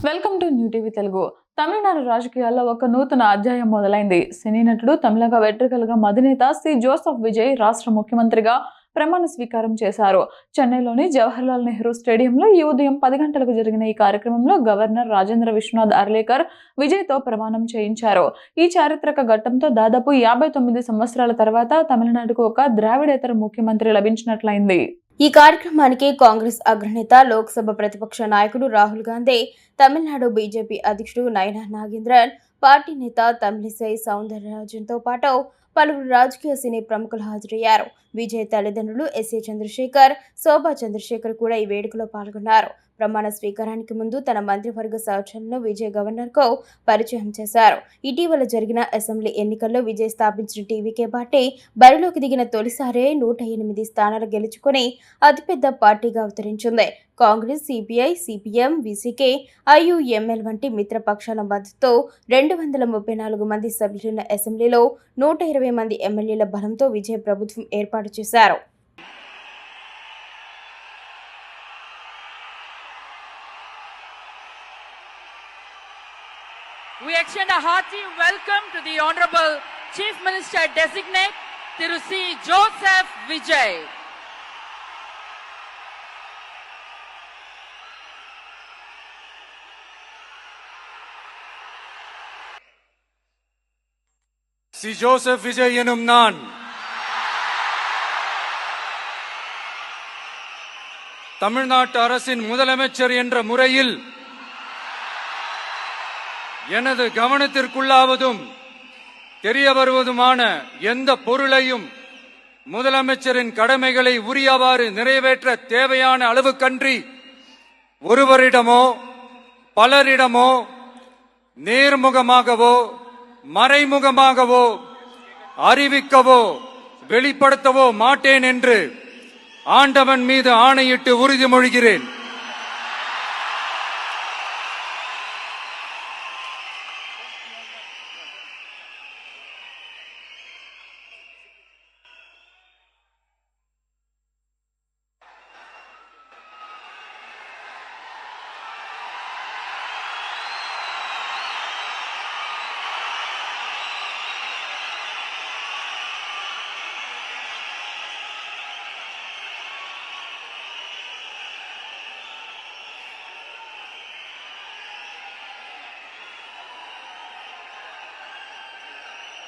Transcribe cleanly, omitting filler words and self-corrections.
Welcome to new TV Telugu. Tamil Nadu రాజకీయాల్లో ఒక నూతన అధ్యాయం మొదలైంది. సినీ నటుడు, తమిళగ వెట్రికలుగా అధినేత సి జోసెఫ్ విజయ్ రాష్ట్ర ముఖ్యమంత్రిగా ప్రమాణ స్వీకారం చేశారు. చెన్నైలోని జవహర్లాల్ నెహ్రూ స్టేడియంలో ఈ ఉదయం 10 గంటలకు జరిగిన ఈ కార్యక్రమంలో గవర్నర్ రాజేంద్ర విశ్వనాథ్ అర్లేకర్ విజయ్తో ప్రమాణం చేయించారు. ఈ చారిత్రక ఘట్టంతో దాదాపు 59 సంవత్సరాల తర్వాత తమిళనాడుకు ఒక ద్రావిడేతర ముఖ్యమంత్రి లభించినట్లయింది. ఈ కార్యక్రమానికి కాంగ్రెస్ అగ్రనేత, లోక్సభ ప్రతిపక్ష నాయకుడు రాహుల్ గాంధీ, తమిళనాడు బీజేపీ అధ్యక్షుడు నయనా నాగేంద్రన్, పార్టీ నేత తమిళిసై సౌందరరాజన్తో పాటు పలువురు రాజకీయ సినీ ప్రముఖులు హాజరయ్యారు. విజయ్ తల్లిదండ్రులు ఎస్ఏ చంద్రశేఖర్, శోభా చంద్రశేఖర్ కూడా ఈ వేడుకలో పాల్గొన్నారు. ప్రమాణ స్వీకారానికి ముందు తన మంత్రివర్గ సహచరులను విజయ్ గవర్నర్కు పరిచయం చేశారు. ఇటీవల జరిగిన అసెంబ్లీ ఎన్నికల్లో విజయ్ స్థాపించిన టీవీకే పార్టీ బరిలోకి దిగిన తొలిసారే 108 స్థానాలు గెలుచుకుని అతిపెద్ద పార్టీగా అవతరించింది. Congress, CPI, CPM, VCK, IUML వంటి మిత్రపక్షాల మద్దతుతో 234 మంది సభ్యులున్న అసెంబ్లీలో 120 మంది ఎమ్మెల్యేల బలంతో విజయ్ ప్రభుత్వం ఏర్పాటు చేశారు. We extend a hearty welcome to the Honorable Chief Minister Designate Thiru C. Joseph Vijay. C Joseph Vijay எனும் நான் தமிழ்நாட்டு அரசின் முதலமைச்சர் என்ற முறையில் எனது கவனத்திற்குள்ளாவதும் தெரிய வருவதுமான எந்த பொருளையும் முதலமைச்சரின் கடமைகளை உரியவாறு நிறைவேற்ற தேவையான அளவுக்கன்றி ஒருவரிடமோ பலரிடமோ நேர்முகமாகவோ மறைமுகமாகவோ அறிவிக்கவோ வெளிப்படுத்தவோ மாட்டேன் என்று ஆண்டவன் மீது ஆணையிட்டு உறுதிமொழிகிறேன்.